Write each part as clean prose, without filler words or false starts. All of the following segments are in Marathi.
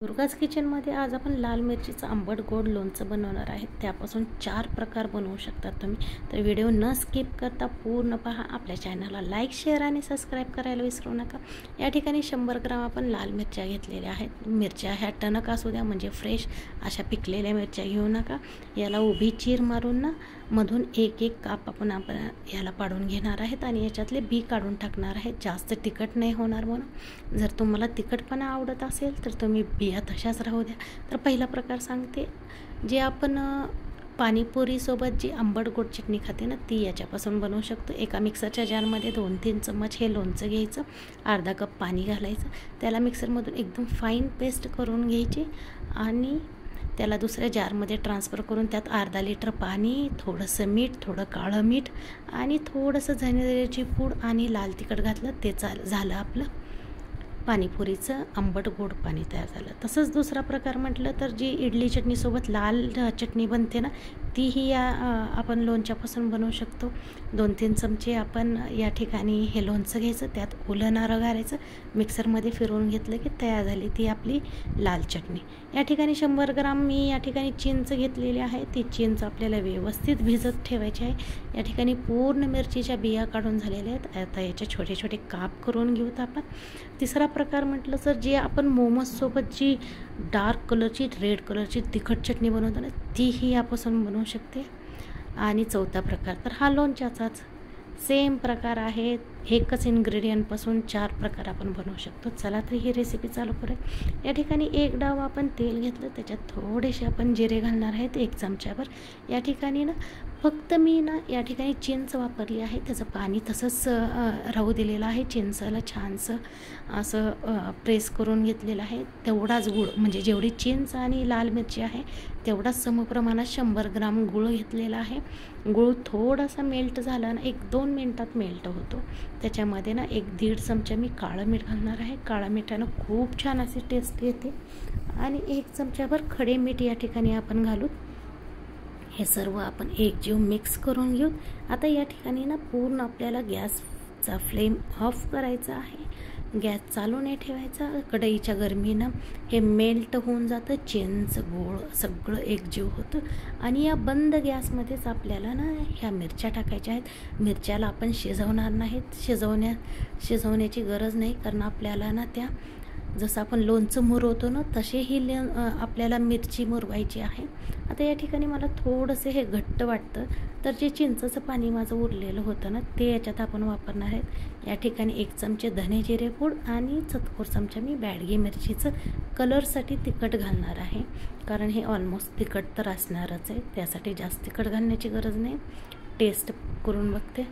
दुर्गाज किचनमध्ये आज आपण लाल मिरचीचं आंबट गोड लोणचं बनवणार आहे। त्यापासून 4 प्रकार बनवू शकतात तुम्ही। तर व्हिडिओ न स्किप करता पूर्ण पहा। आपल्या चॅनलला लाईक शेअर आणि सबस्क्राईब करायला विसरू नका। या ठिकाणी 100 ग्राम आपण लाल मिरच्या घेतलेल्या आहेत। मिरच्या ह्या टणक असू द्या, म्हणजे फ्रेश अशा पिकलेल्या मिरच्या घेऊ नका। याला उभी चीर मारून ना मधून एक एक काप आपण याला पाडून घेणार आहेत आणि याच्यातले बी काढून टाकणार आहेत। जास्त तिखट नाही होणार म्हणून। जर तुम्हाला तिखटपणा आवडत असेल तर तुम्ही बिया तशाच राहू द्या। तर पहिला प्रकार सांगते, जे आपण पाणीपुरी सोबत जी आंबट गोड चटणी खाते ना, ती याच्यापासून बनवू शकतो। एका मिक्सरच्या जारमध्ये 2-3 चम्मच हे लोणचं घ्यायचं, अर्धा कप पाणी घालायचं, त्याला मिक्सरमधून एकदम फाईन पेस्ट करून घ्यायची आणि त्याला दुसऱ्या जारमध्ये ट्रान्सफर करून त्यात अर्धा लिटर पाणी, थोडंसं मीठ, थोडं काळं मीठ आणि थोडंसं धनेजिऱ्याची पूड आणि लाल तिखट घातलं, ते झालं आपलं पाणीपुरीचं आंबट गोड पाणी तयार झालं। तसंच दुसरा प्रकार म्हटलं तर जी इडली चटणीसोबत लाल चटणी बनते ना, तीही आपण लोणच्यापासून बनवू शकतो। 2-3 चमचे आपण या ठिकाणी हे लोणचं घ्यायचं, त्यात ओलं नारळ घालायचं, मिक्सरमध्ये फिरवून घेतलं की तयार झाली ती आपली लाल चटणी। या ठिकाणी 100 ग्राम मी या ठिकाणी चिंच घेतलेली आहे। ती चिंच आपल्याला व्यवस्थित भिजत ठेवायची आहे। या ठिकाणी पूर्ण मिरचीच्या बिया काढून झालेल्या आहेत। आता याचे छोटे छोटे काप करून घेऊत आपण। तिसरा प्रकार म्हटलं तर जे आपण मोमोजसोबत जी डार्क कलरची, रेड कलरची तिखट चटणी बनवतो ना, तीही यापासून बनवू शकते। आणि चौथा प्रकार तर हा लोणच्याचाच सेम प्रकार आहे। एकच इन्ग्रेडियंटपासून 4 प्रकार आपण बनवू शकतो। चला तर ही रेसिपी चालू करूया। या ठिकाणी 1 डाव आपण तेल घेतलं, त्याच्यात थोडेसे आपण जिरे घालणार आहेत, 1 चमच्याभर। या ठिकाणी ना फक्त मी ना या ठिकाणी चिंच वापरली आहे, त्याचं पाणी तसंच राहू दिलेलं आहे। चिंचला छानसं असं प्रेस करून घेतलेलं आहे। तेवढाच गूळ, म्हणजे जेवढी चिंच आणि लाल मिरची आहे तेवढाच समप्रमाणात 100 ग्राम गूळ घेतलेला आहे। गूळ थोडासा मेल्ट झाला ना, 1-2 मिनटात मेल्ट होतो। त्याच्यामध्ये ना 1-1.5 चमचा मी काळं मीठ घालणार आहे। काळं मिठानं खूप छान अशी टेस्ट येते। आणि 1 चमच्याभर खडे मीठ या ठिकाणी आपण घालू। हे सर्व आपण एकजीव मिक्स करून घेऊ। आता या ठिकाणी ना पूर्ण आपल्याला गॅसचा फ्लेम ऑफ करायचा आहे। गॅस चालू नाही ठेवायचा। कढईच्या गरमीनं हे मेल्ट होऊन जातं, चिंच गूळ सगळं एकजीव होतं। आणि या बंद गॅसमध्येच आपल्याला ना ह्या मिरच्या टाकायच्या आहेत। मिरच्याला आपण शिजवणार नाहीत, शिजवण्याची गरज नाही, कारण आपल्याला ना त्या जसं आपण लोणचं मुरवतो ना, तसेही आपल्याला मिरची मुरवायची आहे। आता या ठिकाणी मला थोडंसं हे घट्ट वाटतं, तर जे चिंचचं पाणी माझं उरलेलं होतं ना, ते याच्यात आपण वापरणार आहेत। या ठिकाणी 1 चमचे धने जिरे पूड आणि चतकोर चमचा मी बॅडगी मिरचीचं कलरसाठी तिखट घालणार आहे, कारण हे ऑलमोस्ट तिखट तर असणारच आहे, त्यासाठी जास्त तिखट घालण्याची गरज नाही। टेस्ट करून बघते,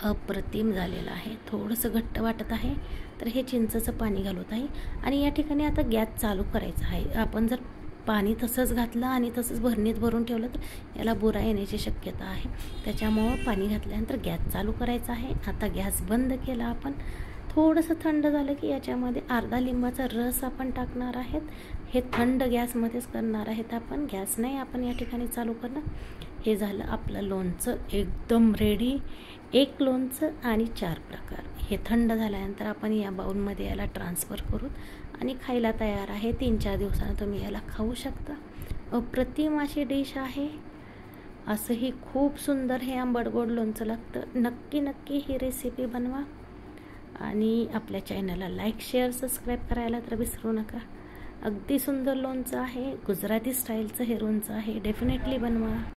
अप्रतिम झालेलं आहे। थोडंसं घट्ट वाटत आहे, तर हे चिंचचं पाणी घालत आहे। आणि या ठिकाणी आता गॅस चालू करायचा आहे। आपण जर पाणी तसंच घातलं आणि तसंच भरणीत भरून ठेवलं तर याला बुरा येण्याची शक्यता आहे। त्याच्यामुळं पाणी घातल्यानंतर गॅस चालू करायचा आहे। आता गॅस बंद केला आपण। थोडंसं थंड झालं की याच्यामध्ये अर्धा लिंबाचा रस आपण टाकणार आहेत। हे थंड गॅसमध्येच करणार आहेत आपण, गॅस नाही आपण या ठिकाणी चालू करणार। हे झालं आपलं लोणचं एकदम रेडी। 1 लोणचं आणि 4 प्रकार। हे थंड झाल्यानंतर आपण या बाउलमध्ये याला ट्रान्सफर करू आणि खायला तयार आहे। 3-4 दिवसानं तुम्ही याला खाऊ शकता। अप्रतिम अशी डिश आहे। असंही खूप सुंदर हे आंबट गोड लोणचं लागतं। नक्की ही रेसिपी बनवा आणि आपल्या चॅनलला लाईक शेअर सबस्क्राईब करायला तर विसरू नका। अगदी सुंदर लोणचं आहे, गुजराती स्टाईलचं हे लोणचं आहे, डेफिनेटली बनवा।